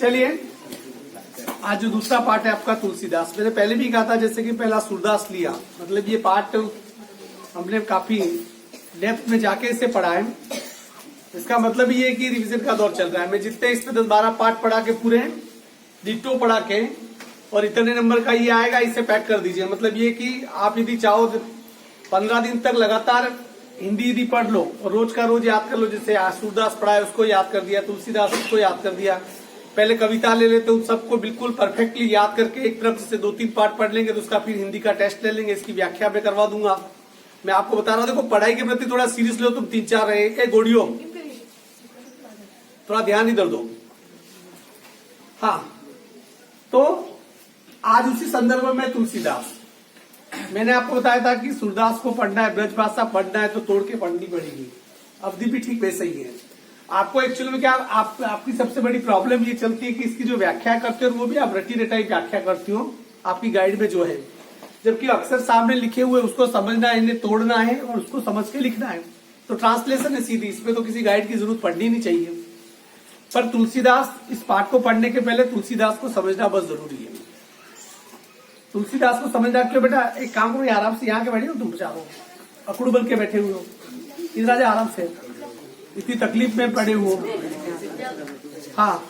चलिए, आज जो दूसरा पार्ट है आपका तुलसीदास। मैंने पहले भी कहा था, जैसे कि पहला सूरदास लिया, मतलब ये पार्ट हमने काफी डेप्थ में जाके इसे पढ़ा है। इसका मतलब ये है कि रिवीजन का दौर चल रहा है। मैं जितने इस पे 10-12 पार्ट पढ़ा के पूरे डिट्टो पढ़ा के और इतने नंबर का ये आएगा, इसे पैक कर दीजिए। मतलब ये कि आप यदि चाहो 15 दिन तक लगातार हिंदी यदि पढ़ लो और रोज का रोज याद कर लो। जैसे सूरदास पढ़ा है उसको याद कर दिया, तुलसीदास उसको याद कर दिया, पहले कविता ले लेते उन सबको बिल्कुल परफेक्टली याद करके एक तरफ से 2-3 पार्ट पढ़ लेंगे तो उसका फिर हिंदी का टेस्ट ले लेंगे। इसकी व्याख्या मैं करवा दूंगा। मैं आपको बता रहा हूँ, देखो पढ़ाई के प्रति थोड़ा सीरियस लो तुम। 3-4 रहे ए गोड़ियों, थोड़ा ध्यान इधर दो। हाँ, तो आज उसी संदर्भ में तुलसीदास, मैंने आपको बताया था कि सूरदास को पढ़ना है, ब्रज भाषा पढ़ना है तो तोड़ के पढ़नी पड़ेगी। अवधि भी ठीक वैसे ही है। आपको एक्चुअली में क्या आपकी सबसे बड़ी प्रॉब्लम ये चलती है कि इसकी जो व्याख्या करते हो वो भी आप रटी रटाई व्याख्या करती हो आपकी गाइड में जो है, जबकि अक्सर सामने लिखे हुए उसको समझना है, इन्हें तोड़ना है और उसको समझ के लिखना है। तो ट्रांसलेशन है सीधी, इसमें तो किसी गाइड की जरूरत पड़नी नहीं चाहिए। पर तुलसीदास, इस पाठ को पढ़ने के पहले तुलसीदास को समझना बहुत जरूरी है। तुलसीदास को समझना क्यों बेटा, एक काम करो, आराम से यहाँ के बैठे हो तुम, चाहो अकड़ू बन के बैठे हुए हो, इधर आजा आराम से, इतनी तकलीफ में पड़े हुए हो। हाँ,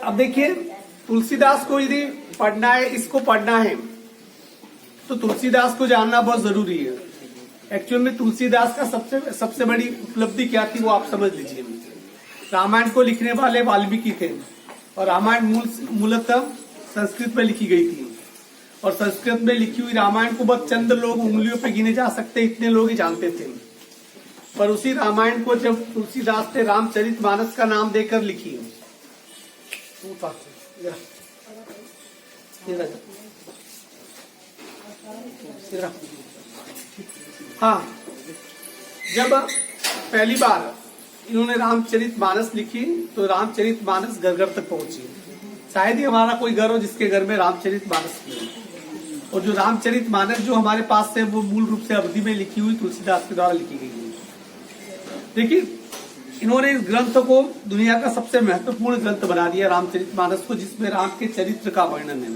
अब देखिए, तुलसीदास को यदि पढ़ना है, इसको पढ़ना है तो तुलसीदास को जानना बहुत जरूरी है। एक्चुअल में तुलसीदास का सबसे बड़ी उपलब्धि क्या थी वो आप समझ लीजिए। रामायण को लिखने वाले वाल्मीकि थे और रामायण मूलतः संस्कृत में लिखी गई थी और संस्कृत में लिखी हुई रामायण को बहुत चंद लोग, उंगलियों पे गिने जा सकते इतने लोग ही जानते थे। पर उसी रामायण को जब तुलसीदास ने रामचरितमानस का नाम देकर लिखी, हाँ, जब पहली बार इन्होंने रामचरितमानस लिखी तो रामचरितमानस घर-घर तक पहुंची। शायद ही हमारा कोई घर हो जिसके घर में रामचरितमानस नहीं। और जो रामचरितमानस जो हमारे पास है वो मूल रूप से अवधि में लिखी हुई तुलसीदास के द्वारा लिखी गई है। देखिए, इन्होंने इस ग्रंथ को दुनिया का सबसे महत्वपूर्ण ग्रंथ बना दिया, रामचरितमानस को, जिसमें राम के चरित्र का वर्णन है।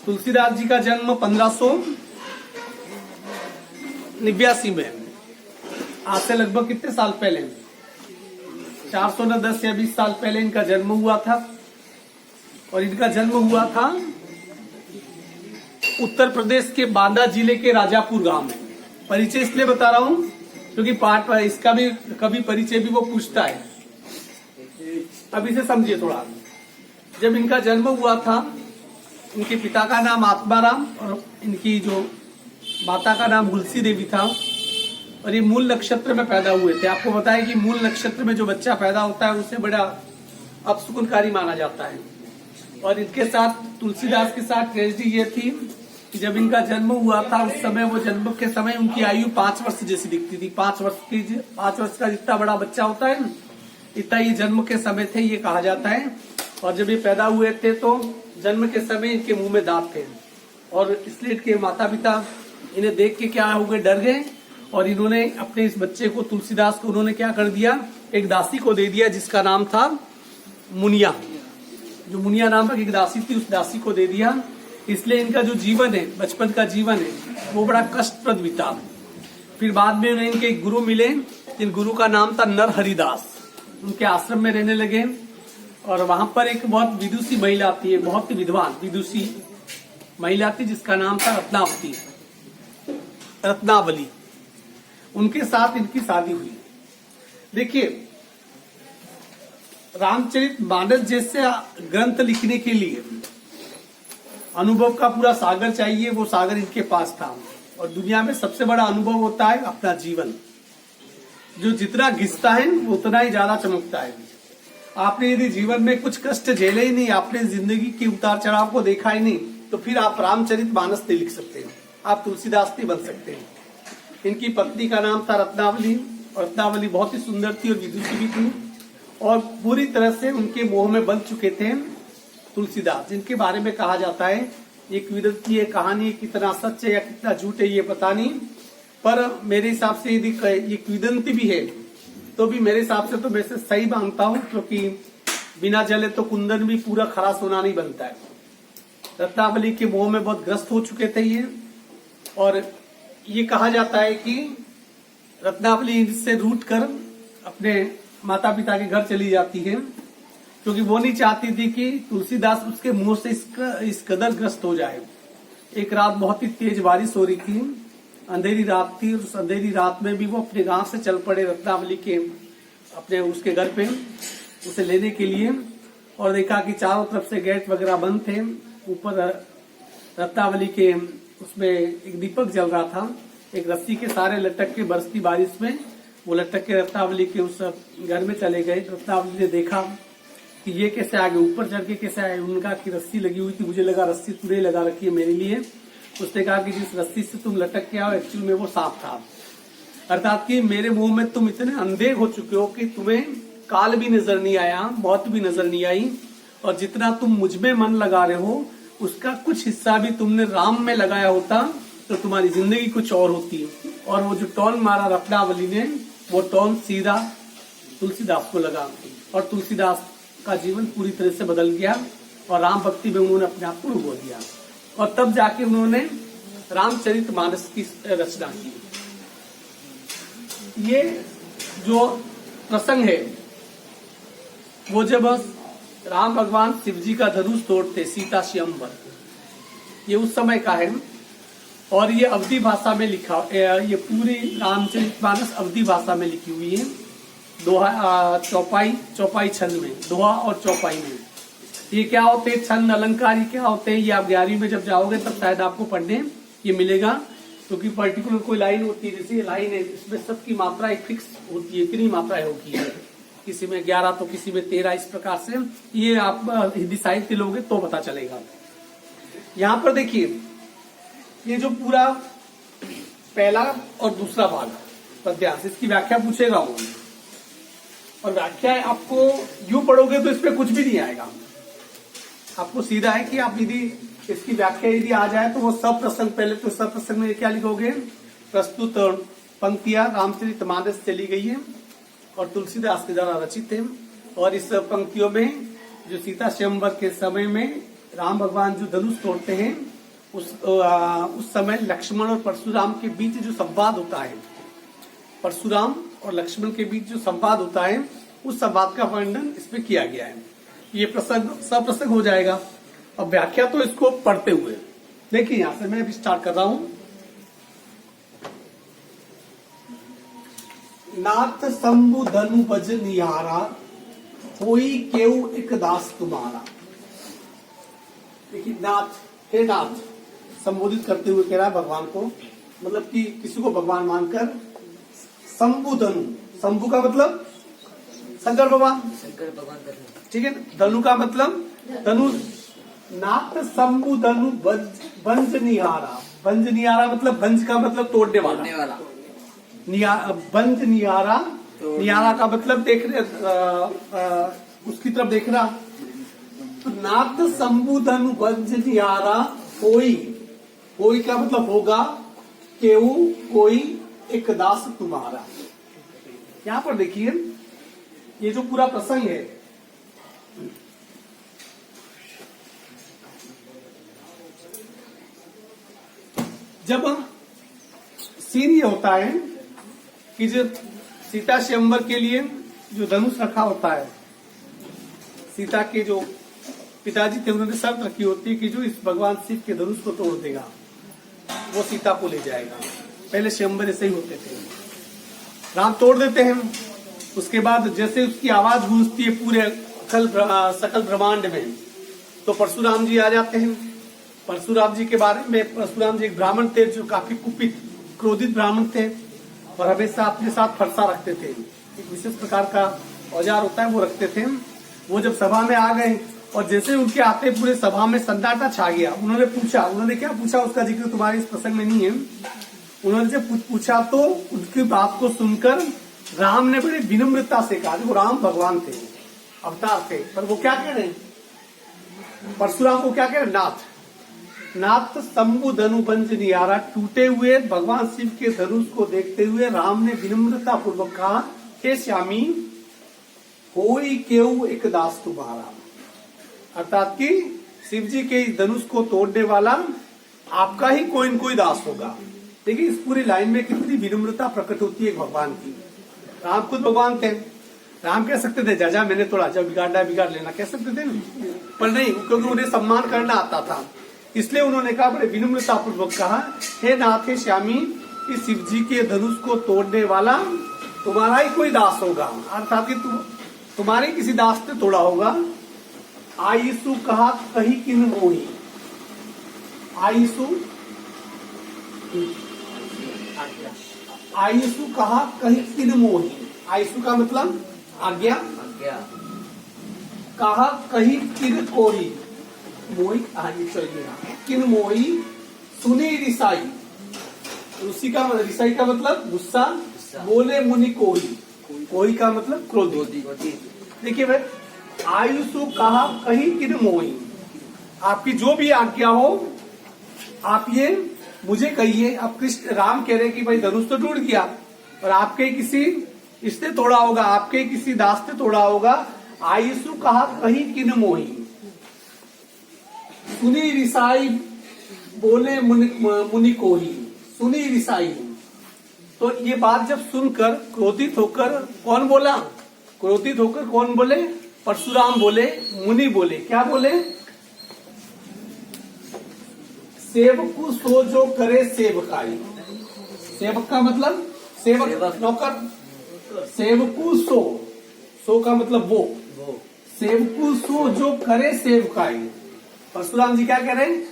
तुलसीदास जी का जन्म 1589 में, आज से लगभग कितने साल पहले, 410 या 20 साल पहले इनका जन्म हुआ था। और इनका जन्म हुआ था उत्तर प्रदेश के बांदा जिले के राजापुर गांव में। परिचय इसलिए बता रहा हूं क्योंकि पाठ इसका भी कभी परिचय भी वो पूछता है। अब इसे समझिए थोड़ा। जब इनका जन्म हुआ था, इनके पिता का नाम आत्माराम और इनकी जो माता का नाम हुलसी देवी था और ये मूल नक्षत्र में पैदा हुए थे। आपको बताया कि मूल नक्षत्र में जो बच्चा पैदा होता है उसे बड़ा अपशकुनकारी माना जाता है। और इनके साथ, तुलसीदास के साथ ट्रेजेडी ये थी कि जब इनका जन्म हुआ था उस समय, वो जन्म के समय उनकी आयु 5 वर्ष जैसी दिखती थी। 5 वर्ष का जितना बड़ा बच्चा होता है इतना ये जन्म के समय थे, ये कहा जाता है। और जब ये पैदा हुए थे तो जन्म के समय इनके मुंह में दांत थे और इसलिए इनके माता पिता इन्हें देख के क्या हो गए, डर गए। और इन्होंने अपने इस बच्चे को, तुलसीदास को, उन्होंने क्या कर दिया, एक दासी को दे दिया जिसका नाम था मुनिया। जो मुनिया नाम की एक दासी थी, उस दासी को दे दिया। इसलिए इनका जो जीवन है, बचपन का जीवन है, वो बड़ा कष्टप्रद बीता। फिर बाद में उन्हें इनके गुरु मिले, इन गुरु का नाम था नर हरिदास। उनके आश्रम में रहने लगे और वहां पर एक बहुत विदुषी महिला थी, बहुत ही विद्वान विदुषी महिला थी जिसका नाम था रत्नावली। उनके साथ इनकी शादी हुई। देखिए, रामचरितमानस जैसे ग्रंथ लिखने के लिए अनुभव का पूरा सागर चाहिए, वो सागर इनके पास था। और दुनिया में सबसे बड़ा अनुभव होता है अपना जीवन, जो जितना घिसता है वो उतना ही ज्यादा चमकता है। आपने यदि जीवन में कुछ कष्ट झेले ही नहीं, आपने जिंदगी के उतार चढ़ाव को देखा ही नहीं, तो फिर आप रामचरितमानस नहीं लिख सकते हैं, आप तुलसीदास नहीं बन सकते हैं। इनकी पत्नी का नाम था रत्नावली और रत्नावली बहुत ही सुंदर थी और विदुषी भी थी और पूरी तरह से उनके मोह में बंध चुके थे तुलसीदास, जिनके बारे में कहा जाता है, ये किंवदंती है, कहानी कितना सच है या कितना झूठ है ये पता नहीं, पर मेरे हिसाब से यदि ये किंवदंती भी है तो भी मेरे हिसाब से तो मैं इसे सही मानता हूँ, क्योंकि बिना जले तो कुंदन भी पूरा खरा सोना नहीं बनता है। रत्नावली के मोह में बहुत ग्रस्त हो चुके थे ये, और ये कहा जाता है कि रत्नावली से रूठ कर अपने माता पिता के घर चली जाती है, क्योंकि वो नहीं चाहती थी कि तुलसीदास उसके मुंह से इस कदर ग्रस्त हो जाए। एक रात बहुत ही तेज बारिश हो रही थी, अंधेरी रात थी, उस अंधेरी रात में भी वो अपने गांव से चल पड़े रत्नावली के अपने उसके घर पे उसे लेने के लिए, और देखा कि चारों तरफ से गेट वगैरह बंद थे। ऊपर रत्नावली के उसमें एक दीपक जल रहा था, एक रस्सी के सारे लटक के बरसती बारिश में वो लटक के रत्नावली के उस घर में चले गए। रत्नावली ने देखा कि ये कैसे आगे, ऊपर चढ़ के कैसे आए। उनका कि रस्सी लगी हुई थी, मुझे लगा रस्सी तुमने लगा रखी है मेरे लिए। उसने कहा कि जिस रस्सी से तुम लटक के आओ एक्चुअली में वो सांप था, अर्थात कि मेरे मुंह में तुम इतने अंधे हो चुके हो कि तुम्हें काल भी नजर नहीं आया, मौत भी नजर नहीं आई, और जितना तुम मुझ में मन लगा रहे हो उसका कुछ हिस्सा भी तुमने राम में लगाया होता तो तुम्हारी जिंदगी कुछ और होती। और वो जो टॉन मारा रत्नावली ने, वो टॉन सीधा तुलसीदास को लगा, और तुलसीदास का जीवन पूरी तरह से बदल गया, और राम भक्ति में उन्होंने अपने आप को डुबो दिया, और तब जाके उन्होंने रामचरितमानस की रचना की। ये जो प्रसंग है वो जब राम भगवान शिव जी का धनुष तोड़ते सीता स्वयंवर, ये उस समय का है, और ये अवधी भाषा में लिखा, ये पूरी रामचरितमानस अवधी भाषा में लिखी हुई है, दोहा चौपाई छंद में, दोहा और चौपाई में। ये क्या होते हैं छंद अलंकार, ये क्या होते हैं, ये आप 11वीं में जब जाओगे तब शायद आपको पढ़ने ये मिलेगा, क्योंकि पर्टिकुलर कोई लाइन होती है, जैसे ये लाइन है इसमें सबकी मात्रा एक फिक्स होती है, इतनी मात्रा होगी, किसी में 11 तो किसी में 13, इस प्रकार से। ये आप हिंदी साहित्य लोगे तो पता चलेगा। यहाँ पर देखिए ये जो पूरा पहला और दूसरा भाग पद्यांश, इसकी व्याख्या पूछेगा वो, और व्याख्या आपको यूं पढ़ोगे तो इसमें कुछ भी नहीं आएगा। आपको सीधा है कि आप यदि इसकी व्याख्या यदि आ जाए तो वो सब प्रसंग, पहले तो सब प्रसंग में क्या लिखोगे, प्रस्तुत पंक्तियां रामचरितमानस चली गई है और तुलसीदास के द्वारा रचित है, और इस पंक्तियों में जो सीता स्वयंवर के समय में राम भगवान जो धनुष तोड़ते हैं उस समय लक्ष्मण और परशुराम के बीच जो संवाद होता है, परशुराम और लक्ष्मण के बीच जो संवाद होता है उस संवाद का वर्णन इसमें किया गया है। ये प्रसंग सब प्रसंग हो जाएगा। अब व्याख्या तो इसको पढ़ते हुए देखिए, यहां से मैं अभी स्टार्ट कर रहा हूं। नाथ शंभु धनु बज निहारा, होई केऊ एक दास तुम्हारा। देखिए नाथ, हे नाथ, संबोधित करते हुए कह रहा है भगवान को, मतलब कि किसी को भगवान मानकर। शंभु धनु, शंभु का मतलब शंकर भगवान, ठीक है। धनु का मतलब धनुष। नाथ शंभु धनु भंज निहारा, भंज निहारा मतलब भंज का मतलब तोड़ने वाला, भंज निहारा, निहारा का मतलब देखने, उसकी तरफ देखना। तो नाथ शंभु धनु भंज निहारा, होई, होई का मतलब होगा, केऊ कोई एक दास तुम्हारा। यहां पर देखिए ये जो पूरा प्रसंग है, जब सीन ये होता है कि जब सीता स्वयंवर के लिए जो धनुष रखा होता है, सीता के जो पिताजी थे उन्होंने शर्त रखी होती है कि जो इस भगवान शिव के धनुष को तोड़ देगा वो सीता को ले जाएगा। पहले स्वयंवर ऐसे ही होते थे, राम तोड़ देते हैं, उसके बाद जैसे उसकी आवाज गूंजती है पूरे सकल ब्रह्मांड में, तो परशुराम जी आ जाते हैं। परशुराम जी के बारे में, परशुराम जी एक ब्राह्मण थे जो काफी कुपित क्रोधित ब्राह्मण थे, और हमेशा अपने साथ फरसा रखते थे, एक विशेष प्रकार का औजार होता है वो रखते थे। वो जब सभा में आ गए और जैसे उनके आते पूरे सभा में सन्नाटा छा गया। उन्होंने पूछा, उन्होंने क्या पूछा उसका जिक्र तुम्हारे इस प्रसंग में नहीं है। उन्होंने जब पूछा तो उनकी बात को सुनकर राम ने बड़ी विनम्रता से कहा, वो राम भगवान थे, अवतार थे, पर वो क्या कह रहे हैं, परशुराम को क्या कह रहे, नाथ, नाथ शंभु धनु भंज निहारा। टूटे हुए भगवान शिव के धनुष को देखते हुए राम ने विनम्रता पूर्वक कहा, हे श्यामी, कोई केऊ एक दास तुम्हारा, अर्थात कि शिव जी के इस धनुष को तोड़ने वाला आपका ही कोई न कोई दास होगा। देखिए इस पूरी लाइन में कितनी विनम्रता प्रकट होती है भगवान की। राम खुद भगवान थे, राम कह सकते थे जा मैंने तोड़ा, जब बिगाड़ना बिगाड़ लेना, कह सकते थे ना, पर नहीं, क्योंकि उन्हें सम्मान करना आता था, इसलिए उन्होंने कहा, बड़े विनम्रता पूर्वक कहा, हे नाथ हे श्यामी, इस शिव जी के धनुष को तोड़ने वाला तुम्हारा ही कोई दास होगा, अर्थात कि तुम्हारे किसी दास ने तोड़ा होगा। आईसु कहा कही किन मोही, आईसु कहा कही किन मोही, आईसु का मतलब आज्ञा, कहा कही किन कोई, मोही किन मोही सुनी रिसाई, रिसाई का मतलब गुस्सा, बोले मुनि कोई का मतलब क्रोधी। देखिए भाई, आयुषु कहा कही किन मोही, आपकी जो भी आज्ञा हो आप ये मुझे कहिए। अब कृष्ण राम कह रहे कि भाई धनुष तो टूट गया और आपके किसी इसने तोड़ा होगा, आपके किसी दास ने तोड़ा होगा। आयुषु कहा कही किन मोही, सुनी रिसाई बोले मुनि कोही, सुनी रिसाई। तो ये बात जब सुनकर क्रोधित होकर कौन बोला, क्रोधित होकर कौन बोले, परशुराम बोले, मुनि बोले, क्या बोले, सेवकु सो जो करे सेवकाई, सेवक का मतलब सेवक नौकर, सेवकु सो का मतलब वो, सेवकु सो जो करे सेवकाई। परशुराम जी क्या कह रहे हैं,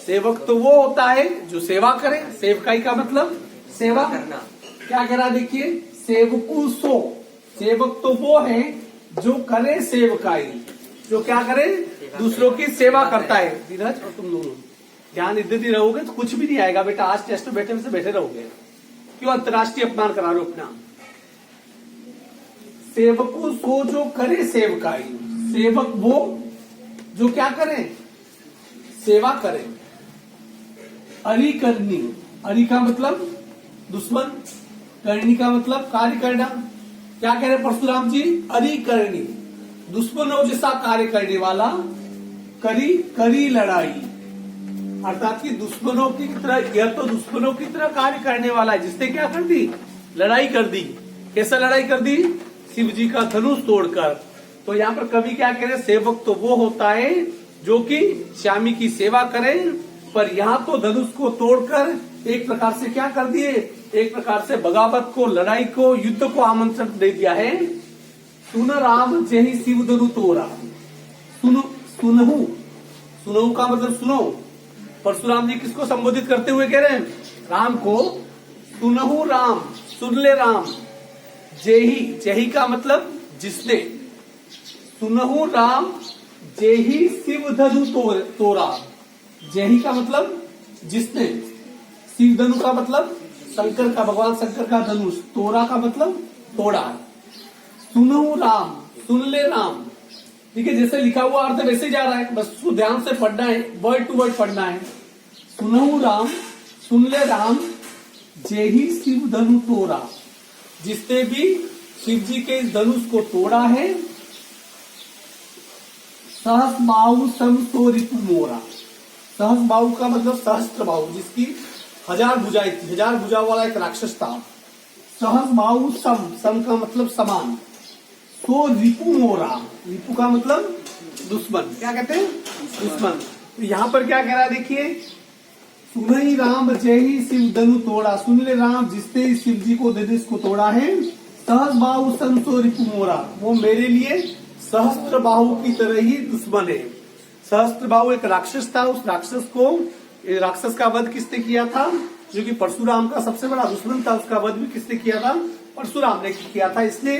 सेवक तो वो होता है जो सेवा करे, सेवकाई का मतलब सेवा करना। क्या कह रहा देखिए, सेवकु सो, सेवक तो वो है जो करे सेवकाई, जो क्या करे, दूसरों की सेवा करता है। धीरज और तुम दोनों ध्यान इधर ही रहोगे तो कुछ भी नहीं आएगा बेटा, आज टेस्ट में बैठे से बैठे रहोगे, क्यों अंतर्राष्ट्रीय अपमान करा रहे हो अपना। सेवकु सो जो करे सेवकाई, सेवक वो जो क्या करे, सेवा करे। अरि करनी, अरि का मतलब दुश्मन, करनी का मतलब कार्य करना। क्या कह रहे परशुराम जी, अरि करनी, दुश्मनों जैसा कार्य करने वाला, करी लड़ाई, अर्थात कि दुश्मनों की तरह, यह तो दुश्मनों की तरह कार्य करने वाला है, जिसने क्या कर दी, लड़ाई कर दी। कैसा लड़ाई कर दी, शिव जी का धनुष तोड़कर। तो यहाँ पर कवि क्या कह रहे, सेवक तो वो होता है जो कि श्यामी की सेवा करे, पर यहाँ तो धनुष को तोड़कर एक प्रकार से क्या कर दिए, एक प्रकार से बगावत को, लड़ाई को, युद्ध को आमंत्रण दे दिया है। सुन राम जय शिव धनु तोरा, सुनहु, सुनहु का मतलब सुनो। परशुराम जी किसको संबोधित करते हुए कह रहे हैं, राम को, सुनहु राम, सुन ले राम, जेही का मतलब जिसने, सुनहु राम जेही शिव धनु तोरा, जेही का मतलब जिसने, शिव धनु का मतलब शंकर का, भगवान शंकर का धनुष, तोरा का मतलब तोड़ा। सुनहु राम, सुन ले राम, ठीक है, जैसे लिखा हुआ अर्थ वैसे जा रहा है, बस उसको ध्यान से पढ़ना है, वर्ड टू वर्ड पढ़ना है। सुनहु राम, सुन ले राम, जेही शिव धनु तोरा, जिसने भी शिव जी के इस धनुष को तोड़ा है। सहस बाहु सम सो रिपु मोरा, सहस बाहु का मतलब सहस्त्र बाहु, जिसकी 1000 भुजाएं थी, 1000 भुजा वाला एक राक्षस था। सहस बाहु सम का मतलब समान, सो रिपु मोरा, रिपु का मतलब दुश्मन, क्या कहते हैं, दुश्मन। तो यहाँ पर क्या कह रहा है देखिए, सुनहि राम जय शिव धनु तोड़ा, सुन ले राम जिसने शिव जी को धनुष को तोड़ा है। सहस बाहु सम सो रिपु मोरा, वो मेरे लिए सहस्त्र बाहु की तरह ही दुश्मन है। सहस्त्र बाहु एक राक्षस था, उस राक्षस को, राक्षस का वध किसने किया था, जो कि परशुराम का सबसे बड़ा दुश्मन था, उसका वध भी किसने किया था, परशुराम ने किया था। इसलिए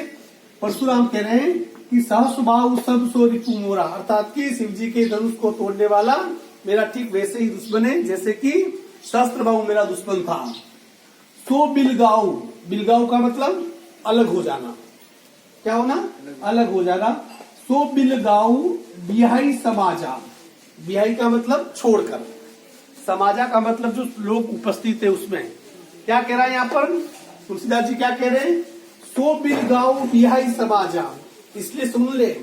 परशुराम कह रहे हैं कि सहस्त्र बाहु सब सो रिपु मोरा, अर्थात कि शिव जी के धनुष को तोड़ने वाला मेरा ठीक वैसे ही दुश्मन है जैसे कि सहस्त्र बाहु मेरा दुश्मन था। सो बिलगाऊ, बिलगाऊ का मतलब अलग हो जाना, क्या होना, अलग हो जाना। सो बिलगाऊ बिहाई समाजा, बिहाई का मतलब छोड़कर, समाजा का मतलब जो लोग उपस्थित है उसमें। क्या कह रहा है यहाँ पर तुलसीदास जी, क्या कह रहे हैं, सो बिलगाऊ बिहाई समाजा, इसलिए सुन ले,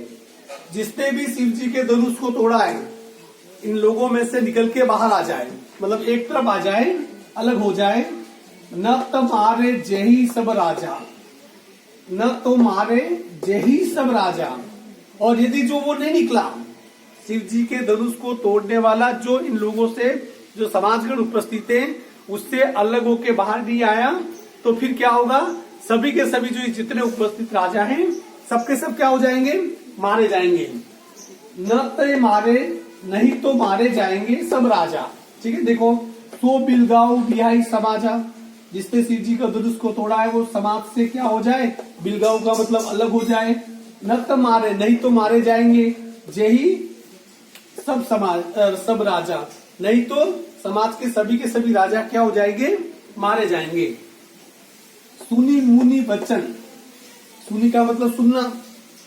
जिसने भी शिव जी के धनुष को तोड़ा है, इन लोगों में से निकल के बाहर आ जाए, मतलब एक तरफ आ जाए, अलग हो जाए। न तुम्हारे जही सब राजा, न तुम्हारे जही सब राजा। और यदि जो वो नहीं निकला, शिव जी के धनुष को तोड़ने वाला, जो इन लोगों से, जो समाजगण उपस्थित है, उससे अलग होके बाहर नहीं आया, तो फिर क्या होगा? सभी के सभी जो जितने उपस्थित राजा हैं, सबके सब क्या हो जाएंगे? मारे जाएंगे। न तो मारे, नहीं तो मारे जाएंगे सब राजा। ठीक है, देखो, सो बिलगाओ बिहाई समाजा, जिसने शिव जी का धनुष को तोड़ा है वो समाज से क्या हो जाए? बिलगाओ का मतलब अलग हो जाए। न तो मारे, नहीं तो मारे जाएंगे, जही सब समाज, सब राजा, नहीं तो समाज के सभी राजा क्या हो जाएंगे? मारे जाएंगे। सुनी मुनि वचन, सुनी का मतलब सुनना,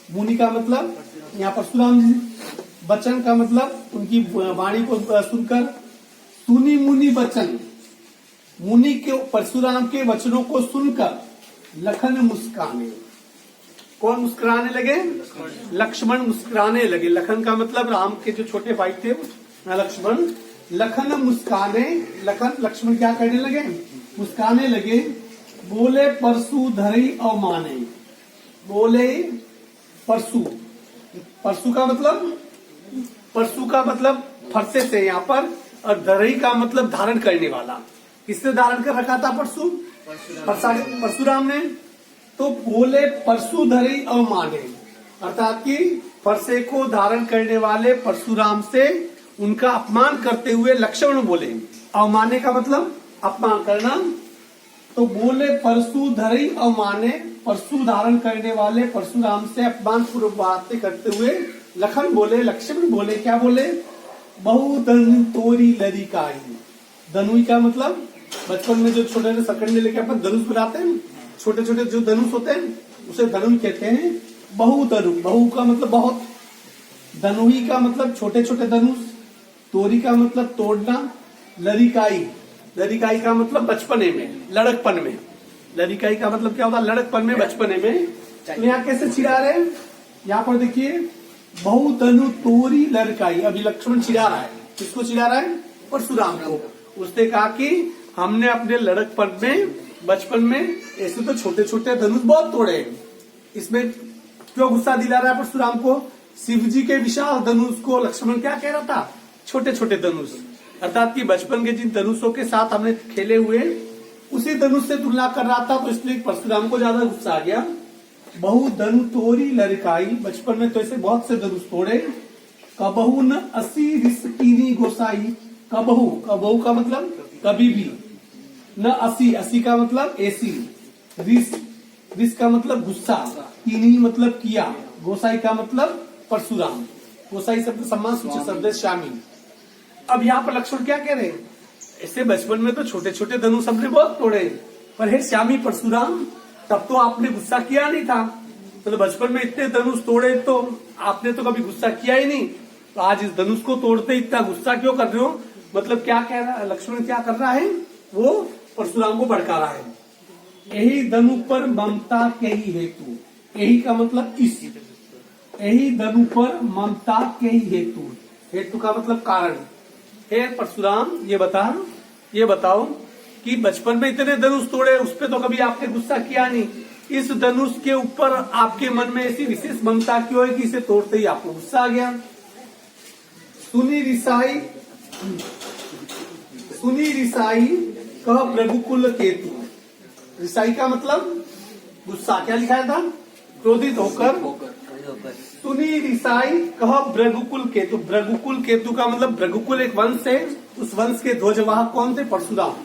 मुनि का मतलब यहाँ परशुराम जी, वचन का मतलब उनकी वाणी को सुनकर। सुनी मुनि वचन, मुनि के परशुराम के वचनों को सुनकर लखन मुस्काने। कौन मुस्कुराने लगे? लक्ष्मण मुस्कुराने लगे। लखन का मतलब राम के जो छोटे भाई थे लक्ष्मण। लखन मुस्काने, लक्ष्मण क्या करने लगे? मुस्काने लगे। बोले परशु धरई अवमाने, बोले परशु, परशु का मतलब, परशु का मतलब फरसे से यहाँ पर, और धरई का मतलब धारण करने वाला। किसने धारण कर रखा था? परशु, परशुराम ने। तो बोले परशु धरई अवमाने, अर्थात कि फरसे को धारण करने वाले परशुराम से उनका अपमान करते हुए लक्ष्मण बोले। अवमाने का मतलब अपमान करना। तो बोले परशु धरई अवमाने, परशु धारण करने वाले परशुराम से अपमान पूर्वक बातें करते हुए लखन बोले, लक्ष्मण बोले, क्या बोले? बहु धनु तोरी लरिकाई। धनुई का मतलब बचपन में जो छोटे छोटे सकड़ने लेके अपन धनुष बनाते हैं, छोटे छोटे जो धनुष होते हैं उसे धनुष कहते हैं। बहु धनु, बहु का मतलब बहुत, धनुई का मतलब छोटे छोटे धनुष, तोरी का मतलब तोड़ना, लरिकाई, लरिकाई का मतलब बचपने में, लड़कपन में। लरिकाई का मतलब क्या होता है? लड़कपन में, बचपने में। तो यहाँ कैसे चिढ़ा रहे हैं? यहाँ पर देखिए, बहु धनु तोरी लड़काई। अभी लक्ष्मण चिढ़ा रहा है, किसको चिढ़ा रहा है? परशुराम को। उसने कहा कि हमने अपने लड़कपन में, बचपन में ऐसे तो छोटे छोटे धनुष बहुत तोड़े, इसमें क्यों गुस्सा दिला रहा है परशुराम को? शिव जी के विशाल धनुष को लक्ष्मण क्या कह रहा था? छोटे छोटे धनुष, अर्थात कि बचपन के जिन धनुषों के साथ हमने खेले हुए उसी धनुष से तुलना कर रहा था, तो इसलिए परशुराम को ज्यादा गुस्सा आ गया। बहु धनु तोरी लड़काई, बचपन में तो ऐसे बहुत से धनुष तोड़े। कबहू न असी रिस कीनी गोसाई, कबहू, कबहू का मतलब कभी भी, न असी, असी का मतलब ऐसी, रिस, रिस का मतलब गुस्सा, कीनी मतलब किया, गोसाई का मतलब परशुराम। गोसाई शब्द सम्मान सूचक शब्द है, शामिल। अब यहाँ पर लक्ष्मण क्या कह रहे हैं? ऐसे बचपन में तो छोटे छोटे धनुष हमने बहुत तोड़े, पर हे श्यामी परशुराम, तब तो आपने गुस्सा किया नहीं था। मतलब बचपन में इतने धनुष तोड़े तो आपने तो कभी गुस्सा किया ही नहीं, तो आज इस धनुष को तोड़ते इतना गुस्सा क्यों कर रहे हो? मतलब क्या कह रहा है लक्ष्मण? क्या कर रहा है वो? परशुराम को भड़का रहा है। यही धनु पर ममता के ही हेतु, यही का मतलब इस, यही धनु पर ममता के ही हेतु, हेतु का मतलब कारण। हे परशुराम, ये बताओ कि बचपन में इतने धनुष तोड़े, उस पे तो कभी आपने गुस्सा किया नहीं, इस धनुष के ऊपर आपके मन में ऐसी विशेष ममता क्यों है कि इसे तोड़ते ही आपको गुस्सा आ गया? सुनी रिसाई कह रघुकुल केतु, रिसाई का मतलब गुस्सा, क्या लिखा था? क्रोधित होकर। सुनी रिसाई कह रघुकुल केतु, रघुकुल केतु का मतलब रघुकुल एक वंश है, उस वंश के ध्वजवाहक कौन थे? परशुराम।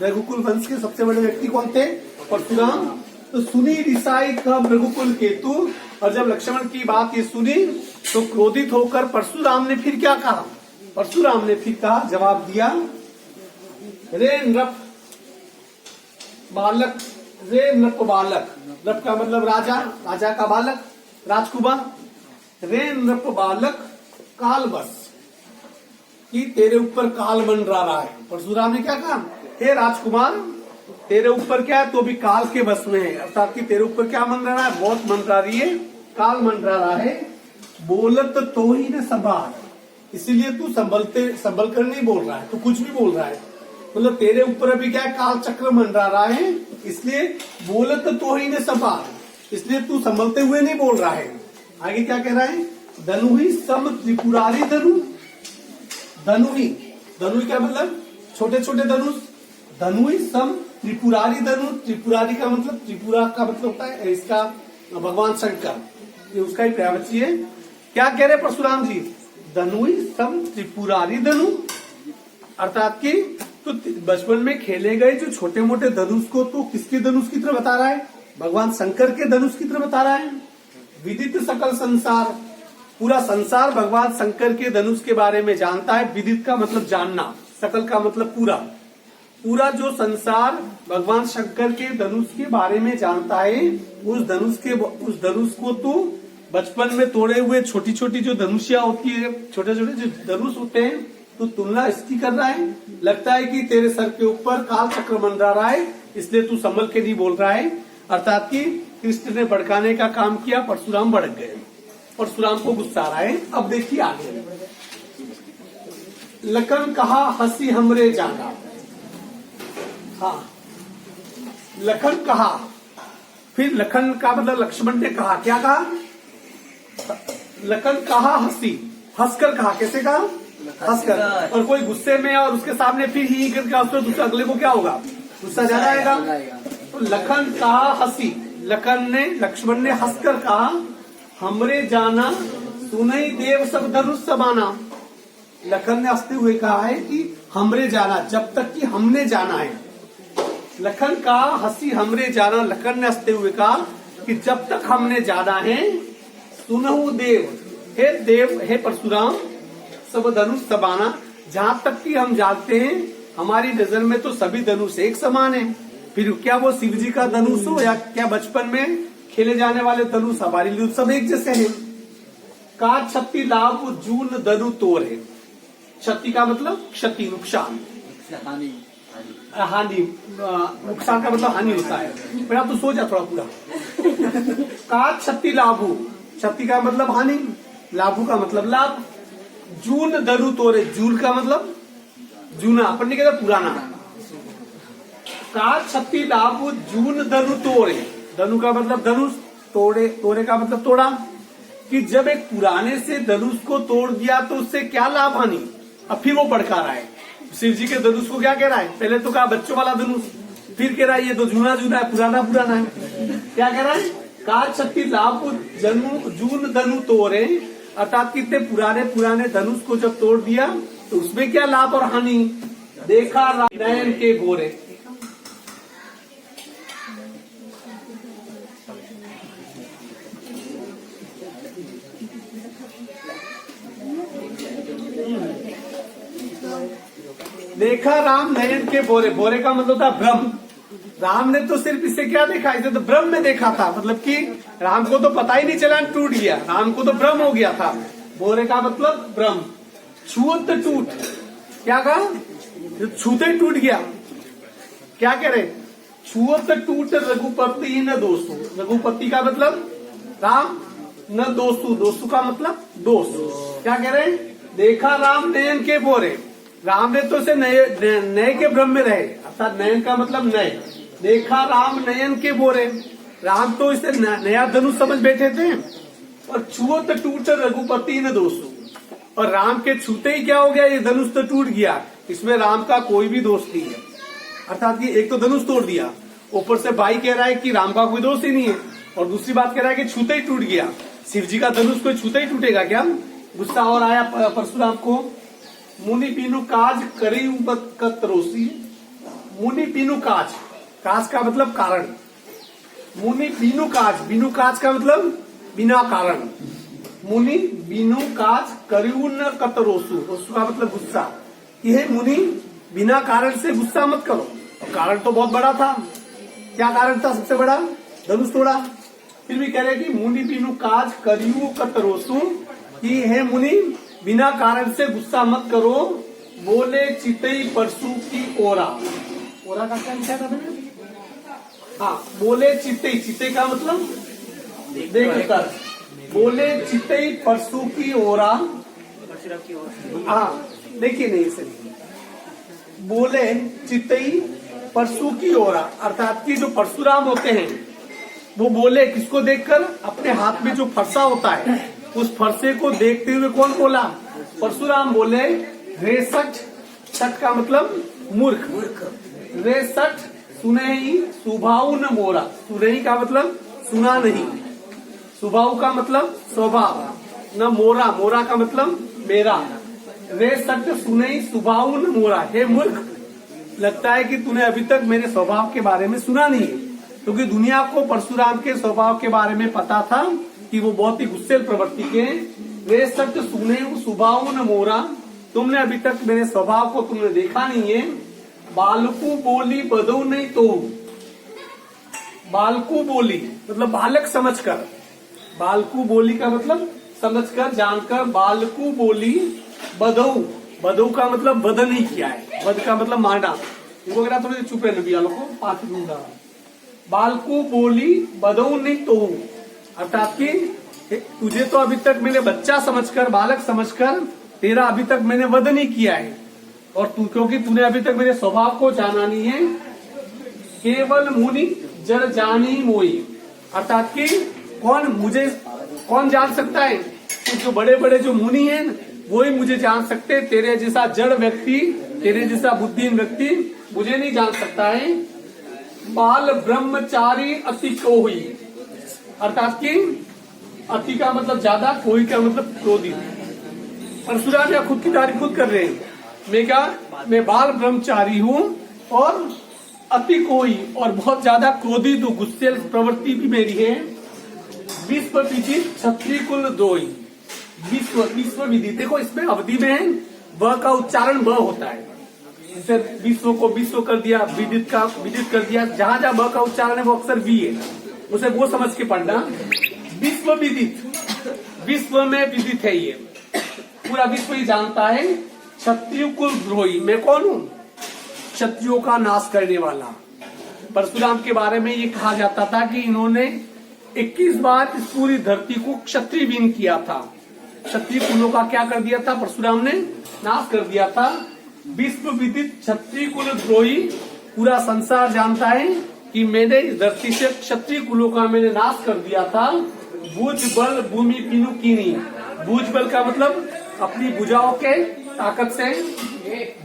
रघुकुल वंश के सबसे बड़े व्यक्ति कौन थे? परशुराम। तो सुनी रिसाई कह रघुकुल केतु, और जब लक्ष्मण की बात ये सुनी तो क्रोधित होकर परशुराम ने फिर क्या कहा? परशुराम ने फिर कहा, जवाब दिया, रे नृप बालक, रे नृप बालक, नृप का मतलब राजा, राजा का बालक, राजकुमार। रे नृप बालक काल बस, कि तेरे ऊपर काल मंडरा रहा है। परशुराम ने क्या कहा? हे राजकुमार, तेरे ऊपर क्या है? तो भी काल के बस में है, अर्थात कि तेरे ऊपर क्या मंडरा रहा है? बहुत मंडरा रही है काल मंडरा रहा है, बोलत तो ही न संभाल, इसीलिए तू संभल कर नहीं बोल रहा है, तू कुछ भी बोल रहा है, मतलब तेरे ऊपर अभी क्या है, काल चक्र मंडरा रहा है, इसलिए बोलत तो ही न संभाल, इसलिए तू संभलते हुए नहीं बोल रहा है। आगे क्या कह रहा है, धनु ही सम त्रिपुरारी धनु, धनु ही क्या मतलब छोटे छोटे धनुष, धनु ही सम त्रिपुरारी धनु, त्रिपुरारी का मतलब, त्रिपुरा का मतलब होता है इसका भगवान शंकर, ये उसका ही पर्यायवाची है। क्या कह रहे परशुराम जी, धनु ही सम त्रिपुरारी धनु, अर्थात कि तो बचपन में खेले गए जो छोटे मोटे धनुष को तो किसके धनुष की तरह बता रहा है, भगवान शंकर के धनुष की तरह बता रहा है। विदित सकल संसार, पूरा संसार भगवान शंकर के धनुष के बारे में जानता है। विदित का मतलब जानना, सकल का मतलब पूरा, पूरा जो संसार भगवान शंकर के धनुष के बारे में जानता है, उस धनुष को तो बचपन में तोड़े हुए छोटी छोटी जो धनुषिया होती है, छोटे छोटे जो धनुष होते हैं, तो तुलना इसकी कर रहा है। लगता है कि तेरे सर के ऊपर काल चक्र मंडरा रहा है, इसलिए तू संभल के नहीं बोल रहा है। अर्थात कि कृष्ण ने भड़काने का काम किया, परशुराम भड़क गए, परशुराम को गुस्सा आ रहा है। अब देखिए आगे, लखन कहा हंसी हमरे जाना, हाँ लखन कहा, फिर लखन का मतलब लक्ष्मण ने कहा, क्या कहा, लखन कहा हंसी, हंसकर कहा, कैसे कहा, हंसकर, और कोई गुस्से में और उसके सामने फिर ही करके उसको दूसरे अगले को क्या होगा, गुस्सा ज्यादा आएगा। तो लखन कहा हंसी, लखन ने लक्ष्मण ने हंसकर कहा, हमरे जाना सुनई देव सब धनुष समाना, लखन ने हंसते हुए कहा है कि हमरे जाना, जब तक कि हमने जाना है। लखन कहा हंसी हमरे जाना, लखन ने हंसते हुए कहा कि जब तक हमने जाना है, सुनहु देव, हे देव, हे परशुराम, सब धनुष समाना, जहाँ तक कि हम जानते हैं, हमारी नजर में तो सभी धनुष एक समान है। फिर क्या वो शिव जी का धनुष हो या क्या बचपन में खेले जाने वाले धनुष, हमारे लिए सब एक जैसे हैं। का क्षति लाभ जून धनु तोर है, क्षति का मतलब क्षति, नुकसान, हानि, नुकसान का मतलब हानि होता है। फिर आप तो सो जा थोड़ा पूरा। का क्षति लाभू, क्षति का मतलब हानि, लाभू का मतलब लाभ। जून धनु तोरे, जून का मतलब जूना, अपन नहीं कहते पुराना। का क्षति लाभू जून धनु तोड़े, धनु का मतलब धनुष, तोड़े, तोड़े का मतलब तोड़ा, कि जब एक पुराने से धनुष को तोड़ दिया तो उससे क्या लाभ हानि। अब फिर वो भड़का रहा है, शिव जी के धनुष को क्या कह रहा है, पहले तो कहा बच्चों वाला धनुष, फिर कह रहा है ये तो जूना जूना है, पुराना पुराना है। क्या कह रहा है, का क्षति लाभ जून धनु तोड़े, अर्थात कितने पुराने पुराने धनुष को जब तोड़ दिया तो उसमें क्या लाभ और हानि। देखा नयन के गोरे, देखा राम नयन के बोरे, बोरे का मतलब था ब्रह्म। राम ने तो सिर्फ इसे क्या देखा, इसे तो ब्रह्म में देखा था, मतलब कि राम को तो पता ही नहीं चला, टूट गया, राम को तो ब्रह्म हो गया था। बोरे का मतलब ब्रह्म। छूत टूट, क्या कहा, छूते टूट गया। क्या कह रहे, छूत टूट रघुपति न दोस्तु, रघुपति का मतलब राम, न दोस्तु, दोस्तु का मतलब दोस्त। क्या कह रहे, देखा राम नयन के बोरे, राम ने तो इसे नए के भ्रम में रहे, अर्थात नयन का मतलब नए। देखा राम नयन के बोरे, राम तो इसे नया धनुष समझ बैठे थे। और छुअत टूट रघुपति न दोस्तु, और राम के छूते ही क्या हो गया, ये धनुष तो टूट गया, इसमें राम का कोई भी दोष नहीं है। अर्थात कि एक तो धनुष तोड़ दिया, ऊपर से भाई कह रहा है कि राम का कोई दोष ही नहीं है, और दूसरी बात कह रहा है कि छूते ही टूट गया। शिव जी का धनुष कोई छूते ही टूटेगा क्या। गुस्सा और आया परशुराम को। मुनि बीनु काज करी कतरोसी, मुनि बीनु काज, काज का मतलब कारण, मुनि बीनु काज, बीनु काज का मतलब बिना कारण। मुनि बीनु काज करिउन कतरोसु, उसका मतलब गुस्सा, यह मुनि बिना कारण से गुस्सा मत करो। कारण तो बहुत बड़ा था, क्या कारण था सबसे बड़ा, धनुष तोड़ा। फिर भी कह रहे कि मुनि बीनु काज करियु कतरोसु, कि है मुनि बिना कारण से गुस्सा मत करो। बोले चितई परसु की ओरा, ओरा का क्या लिखा था मैंने, हाँ बोले चितई, चितई का मतलब देख कर, बोले चितई परसू की ओरा। हाँ देखिए, नहीं इसे बोले चितई परसू की ओरा, अर्थात कि जो परशुराम होते हैं वो बोले किसको देखकर, अपने हाथ में जो फरसा होता है उस फरसे को देखते हुए कौन बोला, परशुराम बोले रे सठ, सठ का मतलब मूर्ख, रे सठ सुने ही सुभाव न मोरा, सुने ही का मतलब सुना नहीं, सुभाव का मतलब स्वभाव, न मोरा, मोरा का मतलब मेरा, रे सठ सुने ही सुभाव न मोरा, हे मूर्ख लगता है कि तूने अभी तक मेरे स्वभाव के बारे में सुना नहीं है, क्योंकि दुनिया को परशुराम के स्वभाव के बारे में पता था कि वो बहुत ही गुस्सेल प्रवृत्ति के। वे सत्य सुने स्वभाव न मोरा, तुमने अभी तक मेरे स्वभाव को तुमने देखा नहीं है। बालकू बोली बदो नहीं तो, बालकू बोली मतलब बालक समझकर, बालकू बोली का मतलब समझकर जानकर, बालकू बोली बदऊ, बदऊ का मतलब वध नहीं किया है, वध का मतलब मारना, इनको अगर थोड़े चुप रहने भी को पाठ दूंगा। बालकू बोली बदऊ नहीं तो, अर्थात कि तुझे तो अभी तक मैंने बच्चा समझकर, बालक समझकर, तेरा अभी तक मैंने वध नहीं किया है, और तू क्योंकि तूने अभी तक मेरे स्वभाव को जाना नहीं है। केवल मुनि जर जानी मोई, अर्थात कि कौन मुझे कौन जान सकता है, जो बड़े बड़े जो मुनि हैं वो ही मुझे जान सकते, तेरे जैसा जड़ व्यक्ति, तेरे जैसा बुद्धिहीन व्यक्ति मुझे नहीं जान सकता है। बाल ब्रह्मचारी अति को हुई, अर्थात कि अति का मतलब ज्यादा, कोई का मतलब क्रोधी। परशुराम या खुद की तारीफ खुद कर रहे हैं, मैं बाल ब्रह्मचारी हूँ और अति कोई और बहुत ज्यादा क्रोधित हूँ, गुस्से प्रवृत्ति भी मेरी है। विश्व विदित क्षत्रिय कुल द्रोही, विश्व विश्व विदित, देखो इसमें अवधि में है व का उच्चारण ब होता है, जैसे विश्व को विश्व कर दिया, विदित का विदित कर दिया, जहां जहां ब का उच्चारण है वो अक्सर वी है, उसे वो समझ के पढ़ना। विश्व विदित, विश्व में विदित है, ये पूरा विश्व ही जानता है। क्षत्रिय कुल द्रोही, मैं कौन हूँ, क्षत्रियों का नाश करने वाला। परशुराम के बारे में ये कहा जाता था कि इन्होंने 21 बार इस पूरी धरती को क्षत्रिय विहीन किया था, क्षत्रिय कुलों का क्या कर दिया था, परशुराम ने नाश कर दिया था। विश्व विदित क्षत्रिय कुल द्रोही, पूरा संसार जानता है कि मैंने इस धरती से क्षत्रिय कुलों का मैंने नाश कर दिया था। भुज बल भूमि पिनु कीनी, भुज बल का मतलब अपनी भुजाओं के ताकत से,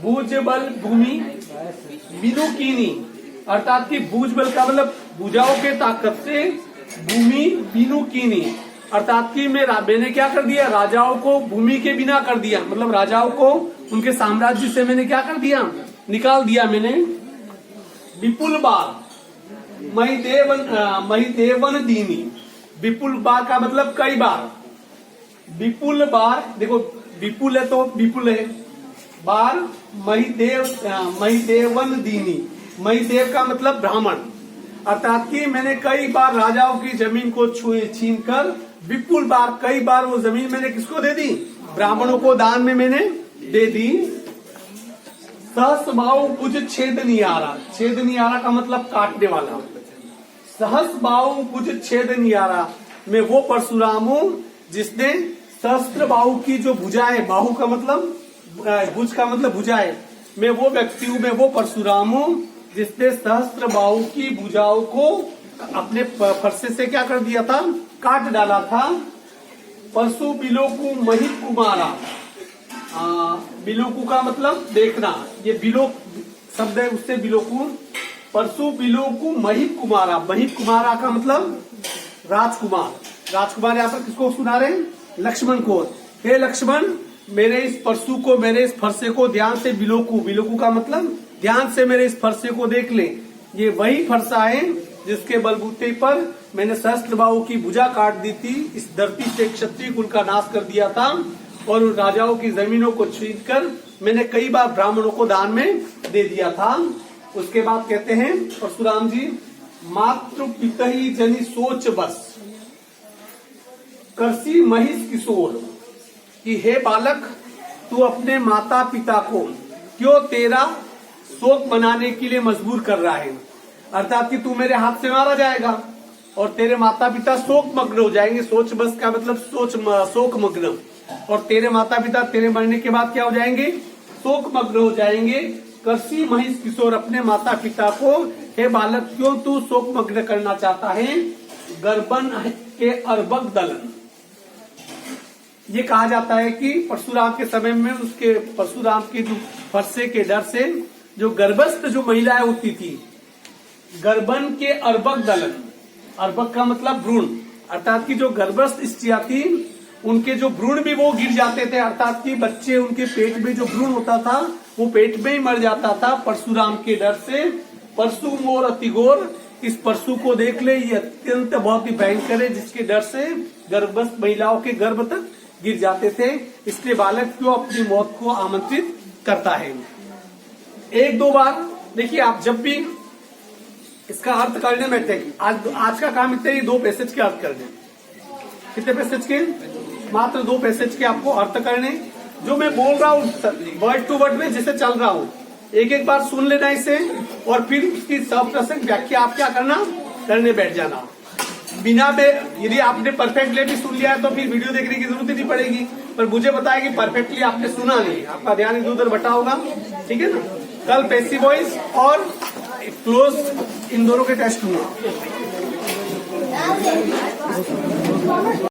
भुज बल भूमि बिनु कीनी, अर्थात कि भुज बल का मतलब भुजाओं के ताकत से, भूमि बिनु कीनी, अर्थात कि मैंने क्या कर दिया, राजाओं को भूमि के बिना कर दिया, मतलब राजाओं को उनके साम्राज्य से मैंने क्या कर दिया, निकाल दिया मैंने। विपुल बार मही देवन दीनी, विपुल बार का मतलब कई बार, विपुल बार देखो विपुल है तो विपुल है, बार महिदेवन दीनी, महिदेव का मतलब ब्राह्मण, अर्थात कि मैंने कई बार राजाओं की जमीन को छीन कर, विपुल बार कई बार वो जमीन मैंने किसको दे दी, ब्राह्मणों को दान में मैंने दे दी। सहस बाहु भुज छेद नियारा, छेद नियारा का मतलब काटने वाला, सहस बाहु भुज छेद नियारा, मैं वो परशुराम हूँ जिसने सहस्त्र बाहु की जो भुजा है, बाहु का मतलब भुज का मतलब भुजा है, मैं वो व्यक्ति हूँ, मैं वो परशुराम हूँ जिसने सहस्त्र बाहु की भुजाओं को अपने फरसे से क्या कर दिया था, काट डाला था। परशु बिलोकु महित कुमारा, बिलोकु का मतलब देखना, ये बिलोक शब्द है उससे बिलोकु। परशु बिलोकु महित कुमारा, महित कुमारा का मतलब राजकुमार, राजकुमार यहाँ पर किसको सुना रहे हैं, लक्ष्मण को। हे लक्ष्मण, मेरे इस परशु को, मेरे इस फरसे को ध्यान से, बिलोकु, बिलोकु का मतलब ध्यान से मेरे इस फरसे को देख ले, ये वही फरसा है जिसके बलबूते पर मैंने सहस्त्र बाहु की भुजा काट दी थी, इस धरती से क्षत्रिय कुल का नाश कर दिया था, और उन राजाओं की जमीनों को छीन कर मैंने कई बार ब्राह्मणों को दान में दे दिया था। उसके बाद कहते हैं परशुराम जी, मातृ पितही जनी सोच बस करसी महिष किशोर, कि हे बालक, तू अपने माता पिता को क्यों तेरा शोक मनाने के लिए मजबूर कर रहा है, अर्थात कि तू मेरे हाथ से मारा जाएगा, और तेरे माता पिता शोक मग्न हो जाएंगे। सोच बस का मतलब शोक मग्न। और तेरे माता पिता तेरे मरने के बाद क्या हो जाएंगे? शोक मग्न हो जाएंगे। कर्षि महिष किशोर अपने माता पिता को, हे बालक क्यों तू शोक मग्न करना चाहता है? गर्भन के अर्भक दलन। ये कहा जाता है कि परशुराम के समय में उसके परशुराम के जो फरसे के डर से जो गर्भस्थ जो महिलाएं होती थी, गर्भन के अर्भक दलन, अर्भक का मतलब भ्रूण, अर्थात की जो गर्भस्थ स्त्रियां थी उनके जो भ्रूण भी वो गिर जाते थे, अर्थात कि बच्चे उनके पेट में जो भ्रूण होता था वो पेट में ही मर जाता था परशुराम के डर से। परशु मोर अतिघोर, इस परशु को देख ले, ये अत्यंत बहुत ही भयंकर है, जिसके डर से गर्भस्थ महिलाओं के गर्भ तक गिर जाते थे। इसलिए बालक क्यों अपनी मौत को आमंत्रित करता है। एक दो बार देखिए, आप जब भी इसका अर्थ करने में टेक, आज का काम इतने ही 2 पैसेज के अर्थ करने। कितने पैसेज के? मात्र 2 पैसेज के आपको अर्थ करने। जो मैं बोल रहा हूँ वर्ड टू वर्ड में जैसे चल रहा हूँ, एक एक बार सुन लेना इसे और फिर इसकी सप्रसंग व्याख्या आप क्या करना, करने बैठ जाना। बिना में यदि आपने परफेक्टली भी सुन लिया है तो फिर वीडियो देखने की जरूरत ही नहीं पड़ेगी। पर मुझे बताया कि परफेक्टली आपने सुना नहीं, आपका ध्यान इधर उधर बटा होगा, ठीक है ना। कल पैसिव वॉइस और क्लोज इन दोनों के टेस्ट हुए।